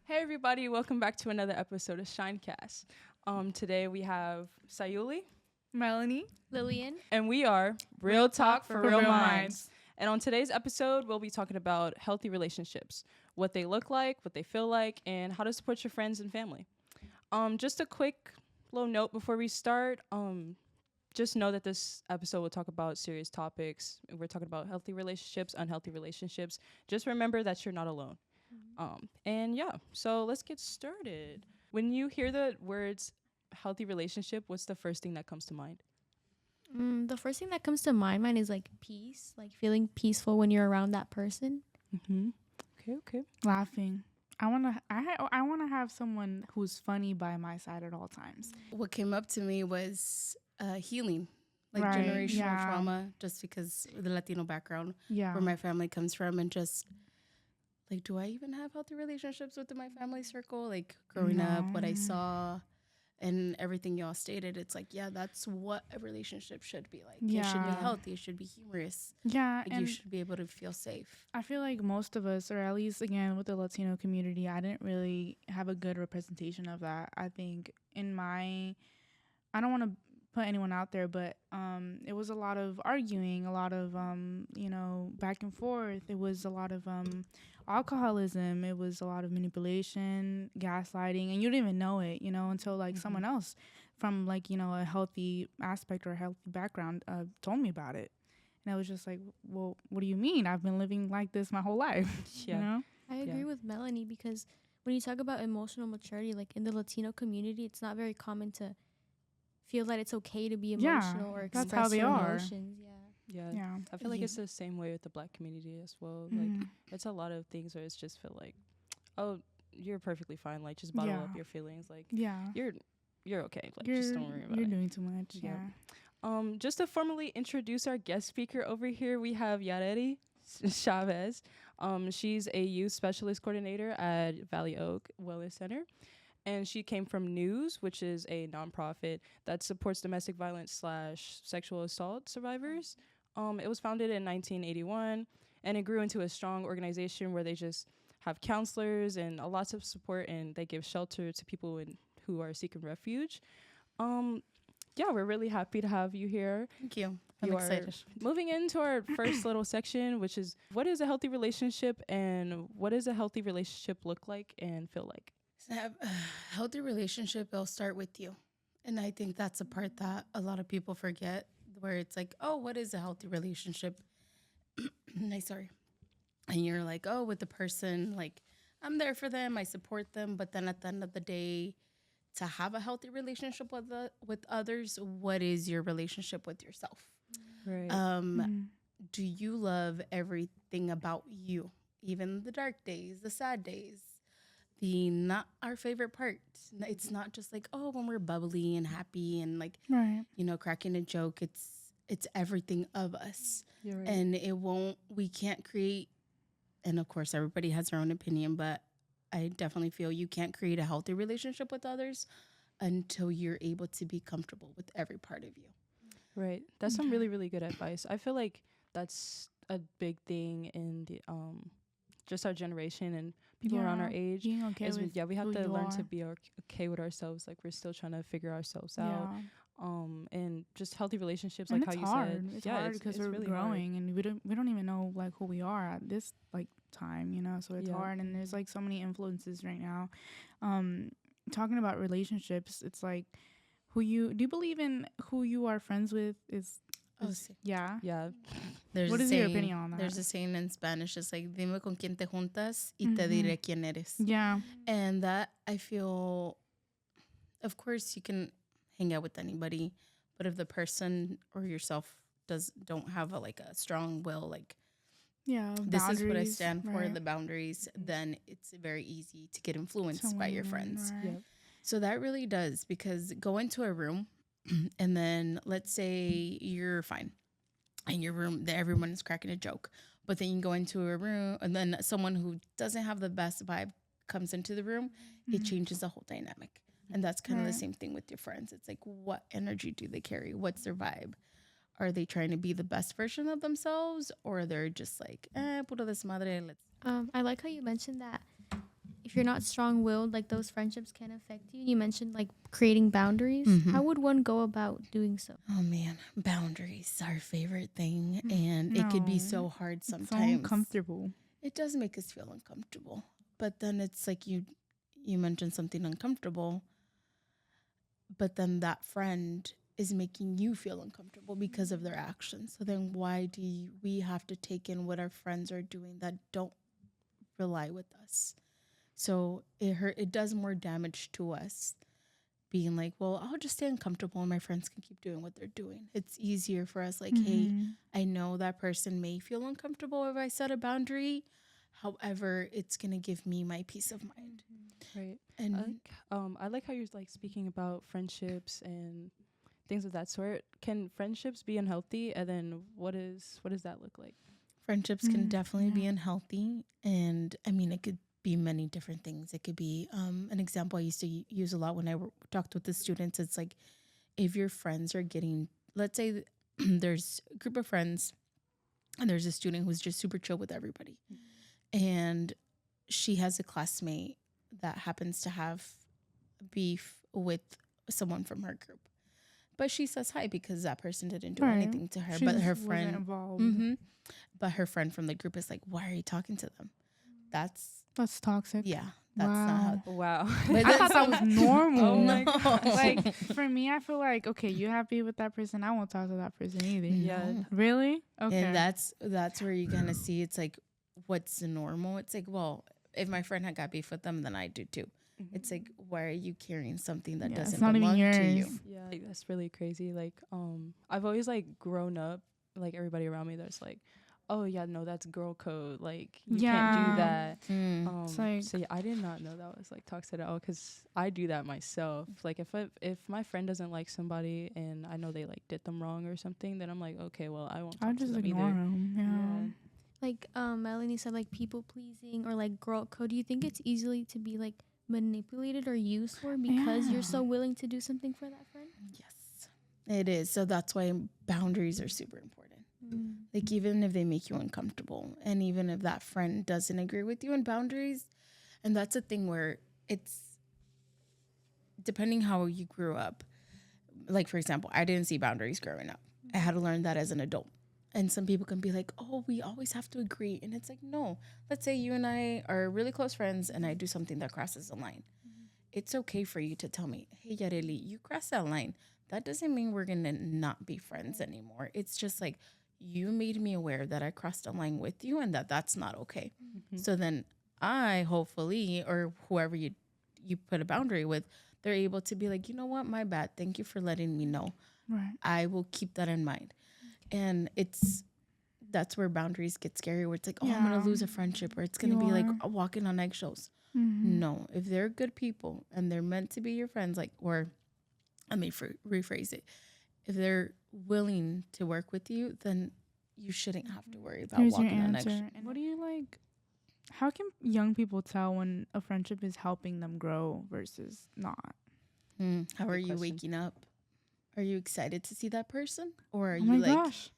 Hey everybody, welcome back to another episode of Shinecast. Today we have Sayuli Melanie. Lillian. and we are Real Talk for Real Real Minds. Minds. And on today's episode, we'll be talking about healthy relationships, what they look like, what they feel like, and how to support your friends and family. Just a quick little note before we start. Just know that this episode will talk about serious topics. We're talking about healthy relationships, unhealthy relationships. Just remember that you're not alone. So let's get started. When you hear the words healthy relationship, what's the first thing that comes to mind? The first thing that comes to my mind is like peace, like feeling peaceful when you're around that person. Mm-hmm. Okay. Laughing. I wanna have someone who's funny by my side at all times. What came up to me was healing, like Right, generational yeah. trauma, just because of the Latino background Yeah. where my family comes from, and just like, do I even have healthy relationships within my family circle? Like growing up, what I No. saw and everything y'all stated, it's like, yeah, that's what a relationship should be like. It should be Yeah. healthy. It should be humorous. Yeah, Like, you and should be able to feel safe. I feel like most of us, or at least again with the Latino community, I didn't really have a good representation of that. I think I don't want to put anyone out there, but it was a lot of arguing, a lot of back and forth. It was a lot of alcoholism. It was a lot of manipulation, gaslighting, and you didn't even know it, until like someone else from like a healthy aspect or a healthy background told me about it. And I was just like, well, what do you mean? I've been living like this my whole life. Yeah. I agree with Melanie because when you talk about emotional maturity, like in the Latino community, it's not very common to feel that it's okay to be emotional or that's express how they your are. emotions. Yeah. Yeah. I feel like it's the same way with the Black community as well. Mhm. Like, it's a lot of things where it's just feel like, oh, you're perfectly fine. Like, just bottle Yeah. up your feelings. Like, Yeah. you're okay. Like, just don't worry about You're it. doing too much. Yeah. Yeah. Just to formally introduce our guest speaker over here, we have Yarely Chavez. She's a Youth Specialist Coordinator at Valley Oak Wellness Center. And she came from News, which is a nonprofit that supports domestic violence / sexual assault survivors. It was founded in 1981, and it grew into a strong organization where they just have counselors and lots of support, and they give shelter to people who are seeking refuge. We're really happy to have you here. Thank you. I'm You are excited. moving into our first little section, which is what is a healthy relationship and what does a healthy relationship look like and feel like? To have a healthy relationship, it'll start with you. And I think that's a part that a lot of people forget, where it's like, oh, what is a healthy relationship? Sorry. And you're like, oh, with the person, like, I'm there for them, I support them. But then at the end of the day, to have a healthy relationship with others, what is your relationship with yourself? Right. Do you love everything about you, even the dark days, the sad days? The not our favorite part. It's not just like, oh, when we're bubbly and happy and like, Right. cracking a joke. It's everything of us. You're right. And we can't create, and of course everybody has their own opinion, but I definitely feel you can't create a healthy relationship with others until you're able to be comfortable with every part of you. Right. That's some really, really good advice. I feel like that's a big thing in the just our generation and people around our age. Being okay is with we have who to you learn are. to be okay with ourselves. Like, we're still trying to figure ourselves out. Yeah. And just healthy relationships, And like it's how you hard. said. It's yeah, hard because it's we're really growing and we don't even know like who we are at this like time, so it's Yeah. hard, and there's like so many influences right now. Talking about relationships, it's like do you believe in who you are friends with is sí. yeah. Yeah. There's What a is your saying- opinion on that? There's a saying in Spanish. It's like, dime con quién te juntas y te diré quién eres. Yeah. And that, I feel, of course, you can hang out with anybody, but if the person or yourself don't have a strong will, like, Yeah. this is what I boundaries, stand for, right. the boundaries, then it's very easy to get influenced To by your women, friends. right. Yep. So that really does, because go into a room and then let's say you're fine in your room, that everyone is cracking a joke, but then you go into a room and then someone who doesn't have the best vibe comes into the room, it changes the whole dynamic. And that's kind of the Right. same thing with your friends. It's like, what energy do they carry? What's their vibe? Are they trying to be the best version of themselves, or they're just like, puro desmadre, let's. I like how you mentioned that if you're not strong-willed, like those friendships can affect you. You mentioned like creating boundaries. Mhm. How would one go about doing so? Oh man, boundaries, our favorite thing, and it could be No, so hard it's so sometimes. uncomfortable. It does make us feel uncomfortable, but then it's like you mentioned something uncomfortable, but then that friend is making you feel uncomfortable because of their actions. So then why do we have to take in what our friends are doing that don't rely with us? So it does more damage to us being like, well, I'll just stay uncomfortable and my friends can keep doing what they're doing. It's easier for us like, hey, Mhm. I know that person may feel uncomfortable if I set a boundary. However, it's going to give me my peace of mind. Right. And I like how you're like speaking about friendships and things of that sort. Can friendships be unhealthy? And then what does that look like? friendships can Mm, definitely be yeah. unhealthy. And I mean, it could be many different things. It could be an example I used to use a lot when I talked with the students. It's like if your friends are getting, let's say there's a group of friends and there's a student who's just super chill with everybody. And she has a classmate that happens to have beef with someone from her group. But she says hi because that person didn't do Right. anything to her. She But just her wasn't friend, involved. hmm but her friend from the group is like, "Why are you talking to them?" That's That's toxic. yeah, that's not how. Wow. But I thought that was normal. Oh my No. gosh. Like for me, I feel like okay, you happy with that person. I won't talk to that person either. Yeah. No. Really? Okay. And that's where you kind of see it's like what's normal. It's like, well, if my friend had got beef with them, then I do too. It's like, why are you carrying something that Yeah, it's doesn't not even belong to you? yours. Yeah, like, that's really crazy. Like, I've always like grown up, like everybody around me that's like, oh yeah, no, that's girl code. Like, you can't do Yeah. that. Mm. It's like- So yeah, I did not know that was like toxic at all because I do that myself. Like, if my friend doesn't like somebody and I know they like did them wrong or something, then I'm like, okay, well, I won't talk I'll to just them ignore either. him. Yeah. Like Melanie said, like people pleasing or like girl code. Do you think it's easily to be like manipulated or used for because Yeah. you're so willing to do something for that friend? Yes, it is. So that's why boundaries are super important. Like even if they make you uncomfortable, and even if that friend doesn't agree with you in boundaries, and that's a thing where it's depending how you grew up. Like for example, I didn't see boundaries growing up. I had to learn that as an adult. And some people can be like, oh, we always have to agree. And it's like, no. Let's say you and I are really close friends and I do something that crosses the line. It's okay for you to tell me, hey, Yarely, you crossed that line. That doesn't mean we're going to not be friends anymore. It's just like you made me aware that I crossed a line with you and that that's not okay. So then I hopefully, or whoever you put a boundary with, they're able to be like, you know what, my bad. Thank you for letting me know. Right. I will keep that in mind. And that's where boundaries get scary, where it's like, oh, I'm going Yeah. to lose a friendship, or it's going to You be like are. walking on eggshells. Mhm. No, if they're good people and they're meant to be your friends, like, or let me rephrase it. If they're willing to work with you, then you shouldn't have to worry about Here's your walking on answer. eggshells. And what do you like? How can young people tell when a friendship is helping them grow versus not? How are Good you question. waking up? Are you excited to see that person? Or are Oh you my like, gosh.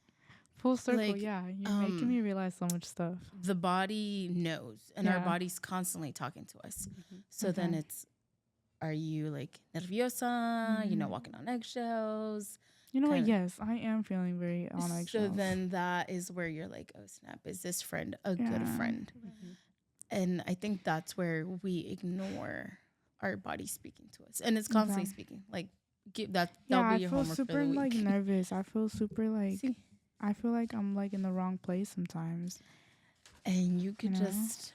Full circle, like, yeah. You're making me realize so much stuff. the body knows and our Yeah. body's constantly talking to us. So then Okay. it's, are you like nerviosa, walking on eggshells? You know what? kinda- Yes, I am feeling very on So eggshells. then that is where you're like, oh snap, is this friend a good Yeah. friend? And I think that's where we ignore our body speaking to us. And it's constantly Okay. speaking. Like that'll yeah, be I your feel homework for super the like week. nervous. I feel super like See? I feel like I'm like in the wrong place sometimes. And you could You know? just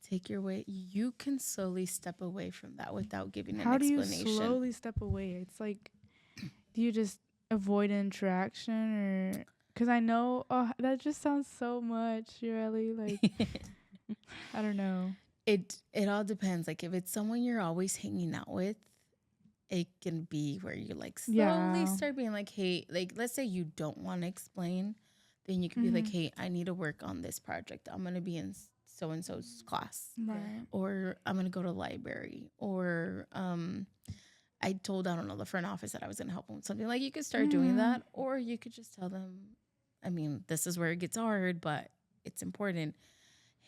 take your way. You can slowly step away from that without giving How an do you explanation. slowly step away? It's like, do you just avoid interaction or? Because I know, oh, that just sounds so much, Yarely. Like, I don't know. It all depends. Like if it's someone you're always hanging out with, it can be where you like slowly Yeah. start being like, hey, like let's say you don't want to explain, then you can be like, hey, I need to work on this project. I'm gonna be in so and so's class, Right. or I'm gonna go to the library, or I told, I don't know, the front office that I was gonna help them with something. Like you could start doing that, or you could just tell them, I mean, this is where it gets hard, but it's important.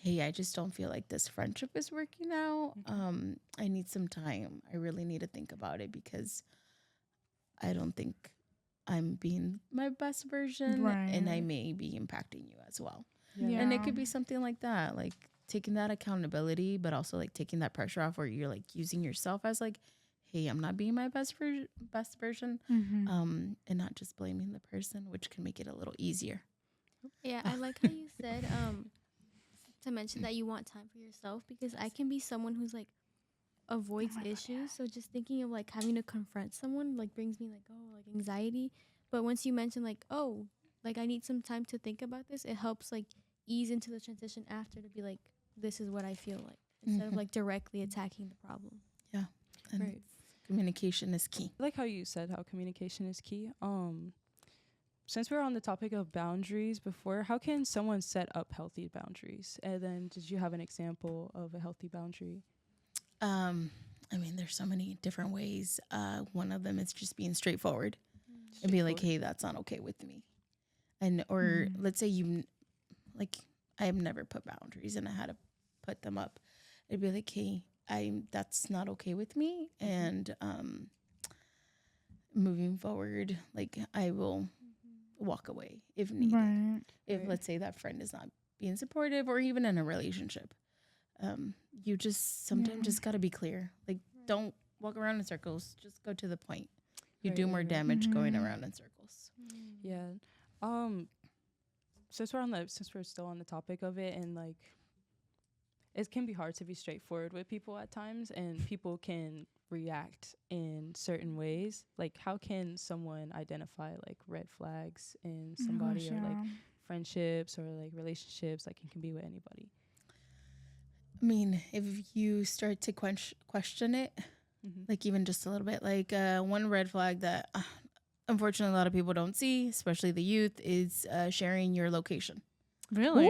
hey, I just don't feel like this friendship is working out. I need some time. I really need to think about it because I don't think I'm being my best version, and I Right. may be impacting you as well. Yeah. And it Yeah. could be something like that, like taking that accountability, but also like taking that pressure off where you're like using yourself as like, hey, I'm not being my best version, Mm-hmm. and not just blaming the person, which can make it a little easier. Yeah, I like how you said to mention that you want time for yourself, because I can be someone who's like avoids Oh my God, issues. So just thinking of like having to confront someone like brings me like, oh, like anxiety. But once you mention like, oh, like I need some time to think about this, it helps like ease into the transition after to be like, this is what I feel like, instead of Mhm. like directly attacking the problem. And Right. communication is key. I like how you said how communication is key. Since we're on the topic of boundaries before, how can someone set up healthy boundaries? And then did you have an example of a healthy boundary? I mean, there's so many different ways. One of them is just being straightforward and be like, hey, that's not okay with me. And or let's say you like, I have never put boundaries and I had to put them up. It'd be like, hey, that's not okay with me, and moving forward, like I will walk away if needed. Right. If Right. let's say that friend is not being supportive, or even in a relationship, you just sometimes Yeah. just got to be clear. Like, don't walk around in circles. Just go to the point. You Right, do right, more right. damage going Mhm. around in circles. Yeah. Since we're still on the topic of it, and like it can be hard to be straightforward with people at times, and people can react in certain ways. Like, how can someone identify like red flags in Oh my somebody, gosh, or like yeah. friendships or like relationships? Like, it can be with anybody. I mean, if you start to question it, Mm-hmm. like even just a little bit, like one red flag that unfortunately a lot of people don't see, especially the youth, is sharing your location. Really?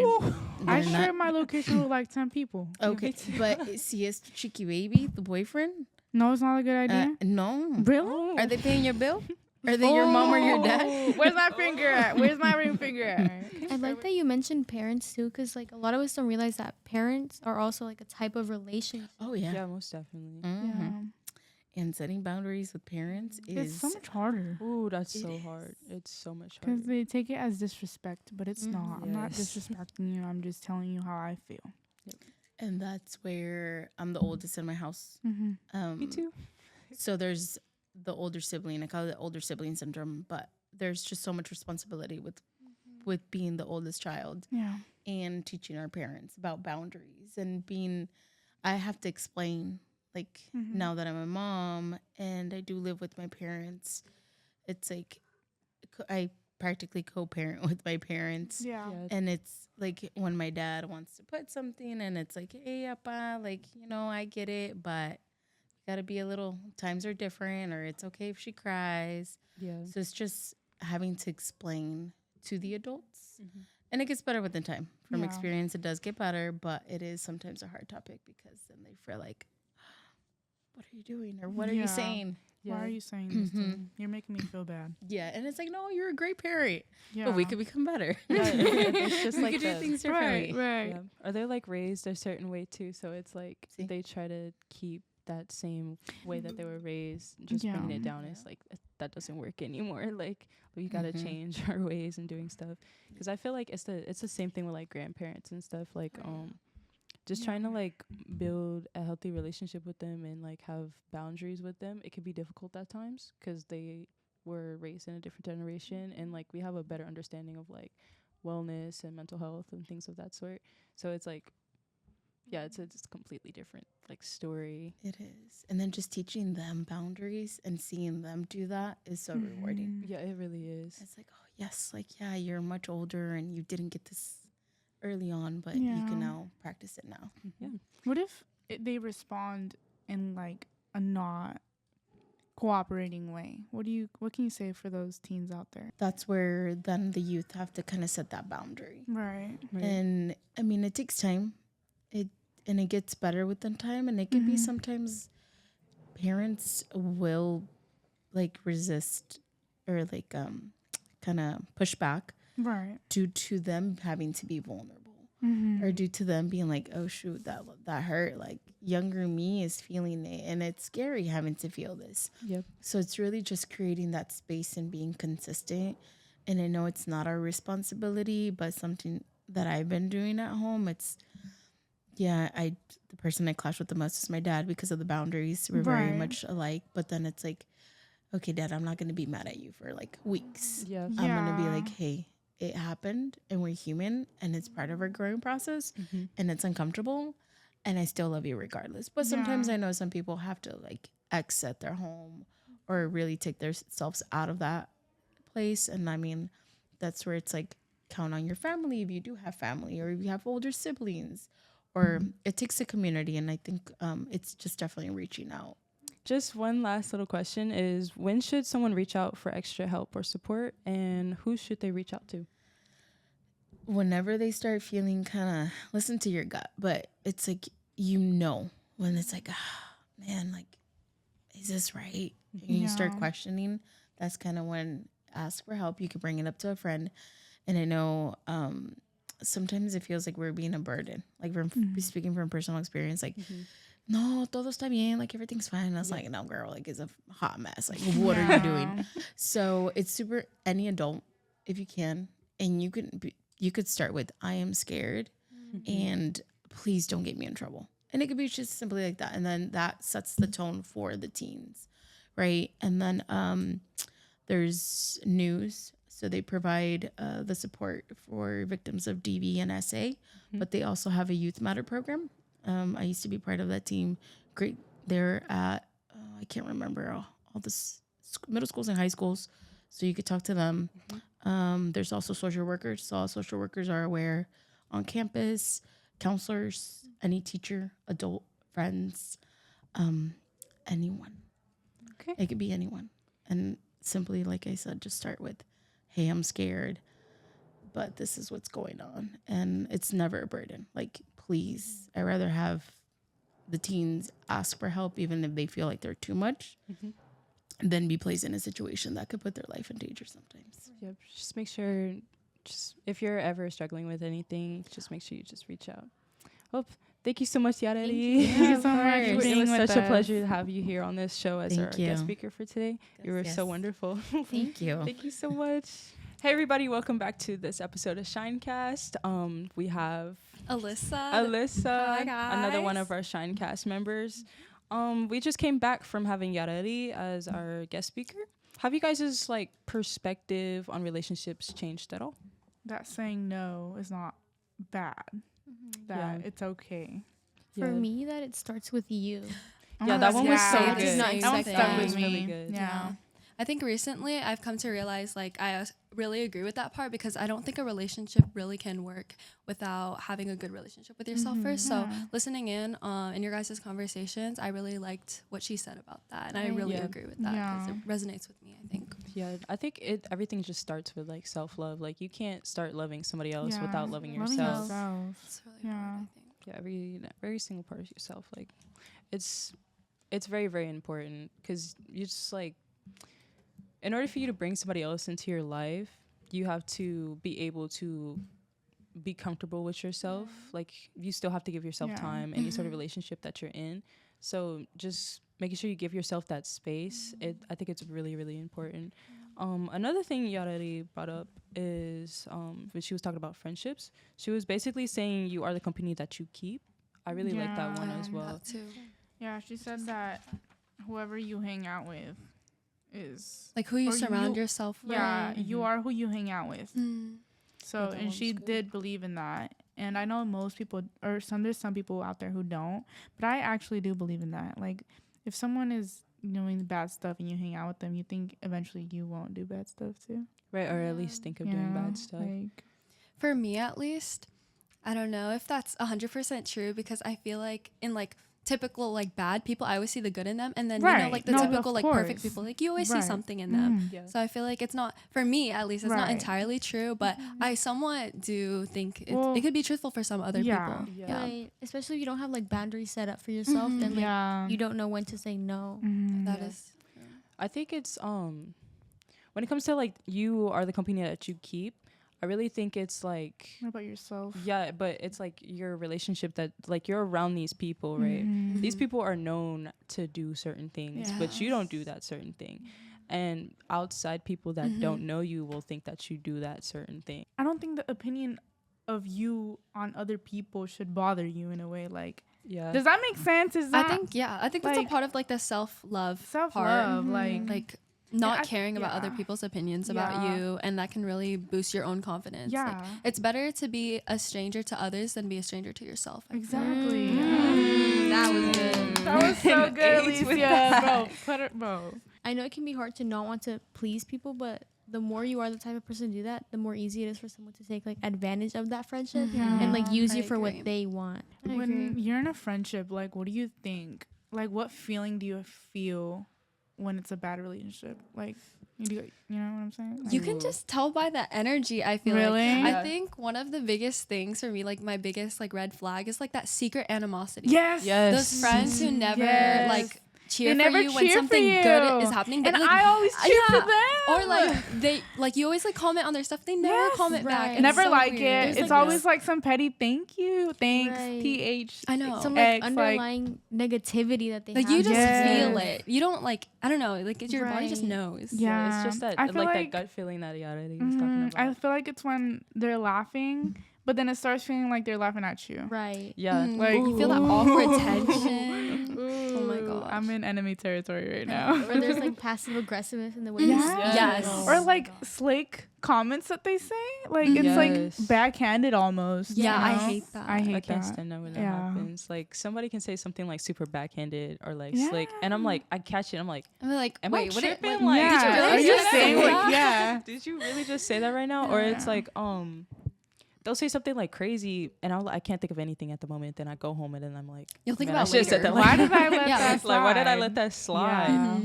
I They're share not- my location with like 10 people. Okay, but see, it's Cheeky Baby, the boyfriend. No, it's not a good idea. No. Really? Are they paying your bill? Are they your mom or your dad? Oh, where's my finger at? Where's my ring finger at? I like that you mentioned parents too, because like a lot of us don't realize that parents are also like a type of relationship. Oh yeah. Yeah, most definitely. Mhm. Yeah. And setting boundaries with parents It's is so much harder Ooh, that's It so is. hard. It's so much because harder. they take it as disrespect, but it's Mhm. not. I'm not Yes. disrespecting you. I'm just telling you how I feel. and that's where I'm the oldest in my house. Mm-hmm. Me too. So there's the older sibling. I call it older sibling syndrome, but there's just so much responsibility with being the oldest child Yeah. and teaching our parents about boundaries and being. I have to explain, like, Mhm. now that I'm a mom and I do live with my parents, it's like I practically co-parent with my parents. Yeah. Yeah. And it's like when my dad wants to put something and it's like, hey, appa, like, I get it, but gotta be a little, times are different, or it's okay if she cries. Yeah. So it's just having to explain to the adults. Mhm. And it gets better with the time. From Yeah. experience, it does get better, but it is sometimes a hard topic because then they feel like, what are you doing? Or what are Yeah. you saying? Why are you saying this to me? You're making me feel bad. Yeah. And it's like, no, you're a great parent. Yeah. But we could become better. Yeah, it's just we like could do the- things differently. Right. Yeah. Or they're like raised a certain way too, so it's like See? they try to keep that same way that they were raised. Just bringing Yeah. it down is like that doesn't work anymore. Like, we gotta Mhm. change our ways and doing stuff. Because I feel like it's the same thing with like grandparents and stuff. Like just trying to like build a healthy relationship with them and like have boundaries with them. It can be difficult at times because they were raised in a different generation, and like we have a better understanding of like wellness and mental health and things of that sort. So it's like, yeah, it's a completely different like story. It is. And then just teaching them boundaries and seeing them do that is so rewarding. Mhm. Yeah, it really is. It's like, oh, yes, like, yeah, you're much older and you didn't get this early on, but you Yeah. can now practice it now. Yeah. What if they respond in like a not cooperating way? What can you say for those teens out there? That's where then the youth have to kind of set that boundary. Right. And I mean, it takes time. It gets better with the time. And it can be Mhm. sometimes parents will like resist or like kind of push back Right. due to them having to be vulnerable. or due to them being like, oh shoot, that hurt. Like younger me is feeling it, and it's scary having to feel this. Yep. So it's really just creating that space and being consistent. And I know it's not our responsibility, but something that I've been doing at home. It's the person I clash with the most is my dad because of the boundaries. We're very much alike, but then it's like, okay, Dad, I'm not going to be mad at you for like weeks. Yeah. I'm going to be like, hey, it happened and we're human and it's part of our growing process and it's uncomfortable and I still love you regardless. But sometimes I know some people have to like exit their home or really take themselves out of that place. And I mean, that's where it's like, count on your family if you do have family or if you have older siblings, or it takes a community. And I think it's just definitely reaching out. Just one last little question is, when should someone reach out for extra help or support, and who should they reach out to? Whenever they start feeling kind of, listen to your gut, but it's like, when it's like, man, like, is this right? And you start questioning, that's kind of when ask for help. You could bring it up to a friend. And I know sometimes it feels like we're being a burden, like from speaking from personal experience, like, no, todo está bien, like everything's fine. And I was like, no, girl, like it's a hot mess. Like, what are you doing? So it's super, any adult, if you can, and you could start with, I am scared and please don't get me in trouble. And it could be just simply like that. And then that sets the tone for the teens, right? And then there's news. So they provide the support for victims of DV and SA, but they also have a Youth Matter program. I used to be part of that team. Great. They're at, I can't remember all the middle schools and high schools. So you could talk to them. There's also social workers. So all social workers are aware on campus, counselors, any teacher, adult, friends, anyone. Okay. It could be anyone. And simply, like I said, just start with, hey, I'm scared, but this is what's going on. And it's never a burden. Like, please, I'd rather have the teens ask for help, even if they feel like they're too much, than be placed in a situation that could put their life in danger sometimes. Yep. Just make sure, if you're ever struggling with anything, just make sure you just reach out. Well, thank you so much, Yarely. Thank you so much for It being was with such a us. pleasure to have you here on this show as our Thank you. guest speaker for today. You were so wonderful. Thank you. Thank you so much. Hey, everybody. Welcome back to this episode of Shinecast. We have Alyssa. Hi, guys. another one of our Shinecast members. We just came back from having Yarely as our guest speaker. Have you guys' like perspective on relationships changed at all? That saying no is not bad. That it's okay. For me, that it starts with you. Yeah, that one was so I good. did not That one expect stuck that. with me. Really good. Yeah. I think recently I've come to realize, like, I really agree with that part, because I don't think a relationship really can work without having a good relationship with yourself first. So listening in your guys' conversations, I really liked what she said about that. And I really agree with that because it resonates with me, I think. Yeah, I think everything just starts with like self-love. Like you can't start loving somebody else without loving yourself. It's really hard, I think. Yeah, every single part of yourself. Like it's very, very important, because you just like, in order for you to bring somebody else into your life, you have to be able to be comfortable with yourself. Like you still have to give yourself time, any sort of relationship that you're in. So just making sure you give yourself that space. I think it's really, really important. Another thing Yarely brought up is when she was talking about friendships, she was basically saying you are the company that you keep. I really like that one as well. That too. Yeah, she said that whoever you hang out with is Like who you or surround yourself with. Yeah, you are who you hang out with. So, that and one's she good. did believe in that. And I know most people, or there's some people out there who don't, but I actually do believe in that. Like, if someone is doing bad stuff and you hang out with them, you think eventually you won't do bad stuff too. Right, or at least think of doing bad stuff. Like, For me, at least, I don't know if that's 100% true, because I feel like in like typical like bad people, I always see the good in them, and then you know, like the typical like perfect people, like you always see something in them. Yeah. So I feel like it's not, for me at least, it's not entirely true, but I somewhat do think it could be truthful for some other people. Yeah. Right. Especially if you don't have like boundaries set up for yourself, then like you don't know when to say no. That is I think it's when it comes to like you are the company that you keep, I really think it's like, What about yourself? yeah, but it's like your relationship that like you're around these people, right? Mhm. These people are known to do certain things, but you don't do that certain thing. And outside people that don't know you will think that you do that certain thing. I don't think the opinion of you on other people should bother you in a way. Like, Yeah. does that make sense? Is that I think that's a like, part of like the self-love self part. love? Like not I- caring about other yeah. people's opinions about Yeah. you, and that can really boost your own confidence. Like, Yeah. it's better to be a stranger to others than be a stranger to yourself. I feel. Exactly. That was good. That was so good, Ace with Alicia. Bro, put it, bro. I know it can be hard to not want to please people, but the more you are the type of person to do that, the more easy it is for someone to take like advantage of that friendship and like use I you for agree. what they want. When you're in a friendship, like, what do you think? Like, what feeling do you feel when it's a bad relationship? Like, you know what I'm saying? Like, You can just tell by the energy, I feel Really? like. Yeah. I think one of the biggest things for me, like my biggest like red flag is like that secret animosity. yes. Yes. Those friends who never Yes. like cheer They for never you when cheer for something you. good is happening. But And like, I always cheer for yeah. them. Or like they like you always like comment on their stuff. They never Yes. comment back. Right. It's Never so like weird. it. There's, It's like, always like some petty thank you, thanks, Right. th. I know. Some like X, like- underlying negativity that they Like have. you just Yes. feel it. You don't like I don't know. Like your body just Right. knows. Yeah. It's just that I like, feel that like- gut feeling that Yara was talking about. I feel like it's when they're laughing, but then it starts feeling like they're laughing at you. Right. yeah. Like, you feel that ooh. awkward tension. Oh my Ooh, gosh. I'm in enemy territory right now. Or there's like passive aggressiveness in the way you Yes. speak. Yes. Or like slick comments that they say. Like it's like Yes. backhanded almost. Yeah, you I know? hate that. I hate I can't that. stand that when that Yeah. happens. Like somebody can say something like super backhanded or like Yeah. slick, and I'm like, I catch it. I'm like, I'm like, am wait, I what it, tripping? like, Like, yeah. did you really Are say you that? saying Yeah. what? Yeah. did you really just say that right now? Or it's Yeah. like, they'll say something like crazy, and I can't think of anything at the moment. Then I go home and then I'm like, You'll think man, about I should've said later. that. Why did I let Yeah, that Like, slide? why did I let that slide? Yeah.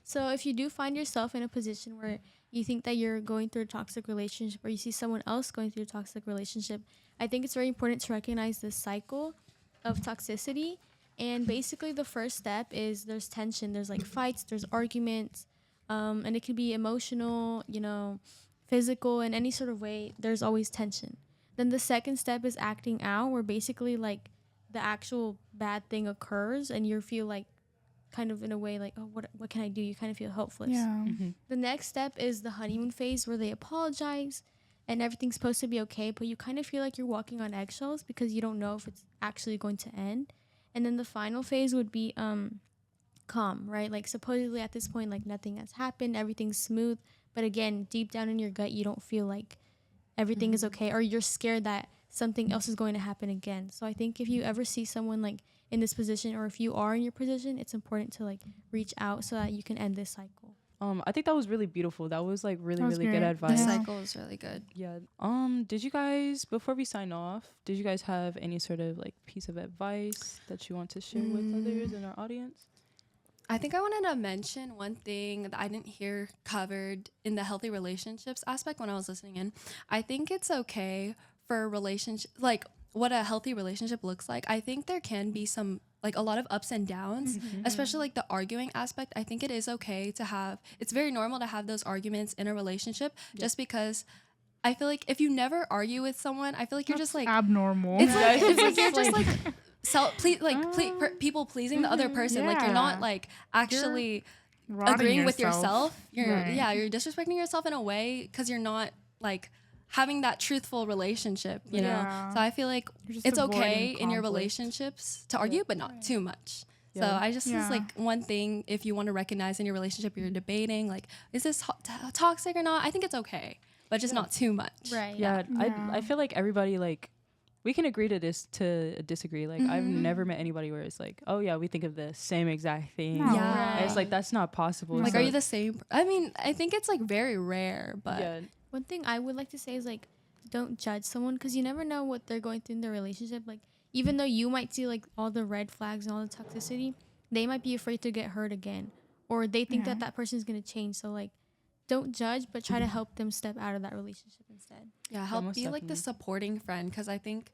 So if you do find yourself in a position where you think that you're going through a toxic relationship or you see someone else going through a toxic relationship, I think it's very important to recognize this cycle of toxicity. And basically the first step is there's tension. There's like fights, there's arguments, and it could be emotional, physical, in any sort of way. There's always tension. Then the second step is acting out, where basically like the actual bad thing occurs and you feel like kind of in a way like, oh, what can I do? You kind of feel helpless. Yeah. The next step is the honeymoon phase, where they apologize and everything's supposed to be okay, but you kind of feel like you're walking on eggshells because you don't know if it's actually going to end. And then the final phase would be calm, right? Like supposedly at this point, like nothing has happened, everything's smooth, but again, deep down in your gut, you don't feel like everything is okay, or you're scared that something else is going to happen again. So I think if you ever see someone like in this position, or if you are in your position, it's important to like reach out so that you can end this cycle. I think that was really beautiful. That was like really, That was really good great. advice. The Yeah. cycle is really good. Yeah. Did you guys, before we sign off, did you guys have any sort of like piece of advice that you want to share with others in our audience? I think I wanted to mention one thing that I didn't hear covered in the healthy relationships aspect when I was listening in. I think it's okay for a relationship, like what a healthy relationship looks like. I think there can be some, like a lot of ups and downs, especially like the arguing aspect. I think it is okay to have, it's very normal to have those arguments in a relationship just because I feel like if you never argue with someone, I feel like you're just like, abnormal. it's like you're just like people pleasing the other person. Like you're not Yeah. like actually Rotting agreeing with yourself. You're Right. you're disrespecting yourself in a way because you're not like having that truthful relationship, you know? Yeah. So I feel like You're just it's avoiding okay in your conflict. relationships to argue, but not too much. So Yeah. I just Yeah. is like one thing, if you want to recognize in your relationship, you're debating like, is this toxic or not? I think it's okay, but just not too much. Right. Yeah, Yeah. I feel like everybody like we can agree to disagree. Like I've never met anybody where it's like, oh yeah, we think of the same exact thing. No. Yeah. And it's like that's not possible. Like, So- are you the same? I mean, I think it's like very rare, but yeah, One thing I would like to say is like, don't judge someone because you never know what they're going through in their relationship. Like, even though you might see like all the red flags and all the toxicity, they might be afraid to get hurt again, or they think Yeah. that person is going to change. So like, don't judge, but try to help them step out of that relationship instead. yeah, help most be like the definitely. supporting friend, because I think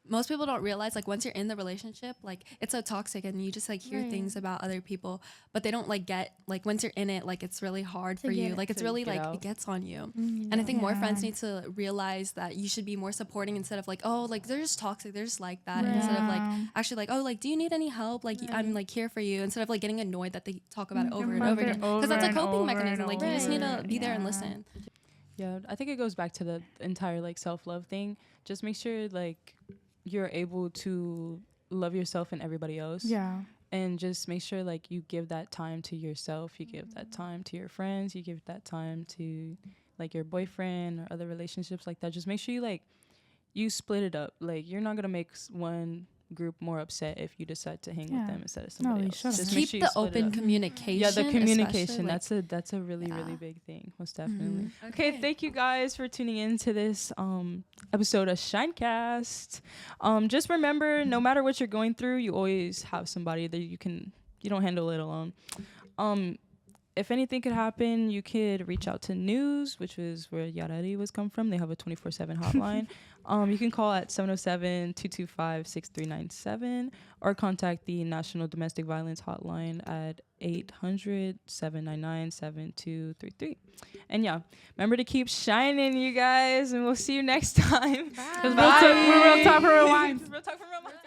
most people don't realize, like, once you're in the relationship, like, it's so toxic and you just like hear Right. things about other people, but they don't like get, like, once you're in it, like, it's really hard To for get you. it. Like, it's To really get like out. it gets on you. Mhm. And I think more Yeah. friends need to realize that you should be more supporting instead of like, oh, like, they're just toxic, they're just like that. Right. Instead of like Yeah. actually like, oh, like, do you need any help? Like, I'm Right. like here for you. Instead of like getting annoyed that they talk about it over and About over it again. over Because that's a and coping over mechanism. and Like, you just need to over. be there and Yeah. listen. Yeah, I think it goes back to the entire like self-love thing. Just make sure like you're able to love yourself and everybody else. Yeah. And just make sure like you give that time to yourself, you give that time to your friends, you give that time to like your boyfriend or other relationships like that. Just make sure you like you split it up. Like you're not gonna make one group more upset if you decide to hang with Yeah. them instead of somebody you else. shouldn't. Just make Keep sure you the split it open up. communication. Yeah, the communication. especially, That's a really, really Yeah. big thing. Most definitely. Mhm. Okay, thank you guys for tuning in to this episode of Shinecast. Just remember, no matter what you're going through, you always have somebody that you don't handle it alone. If anything could happen, you could reach out to News, which is where Yareli was come from. They have a 24/7 hotline. You can call at 707-225-6397 or contact the National Domestic Violence Hotline at 800-799-7233. And yeah, remember to keep shining, you guys, and we'll see you next time. We're real talk for real wines. Real talk for real minds.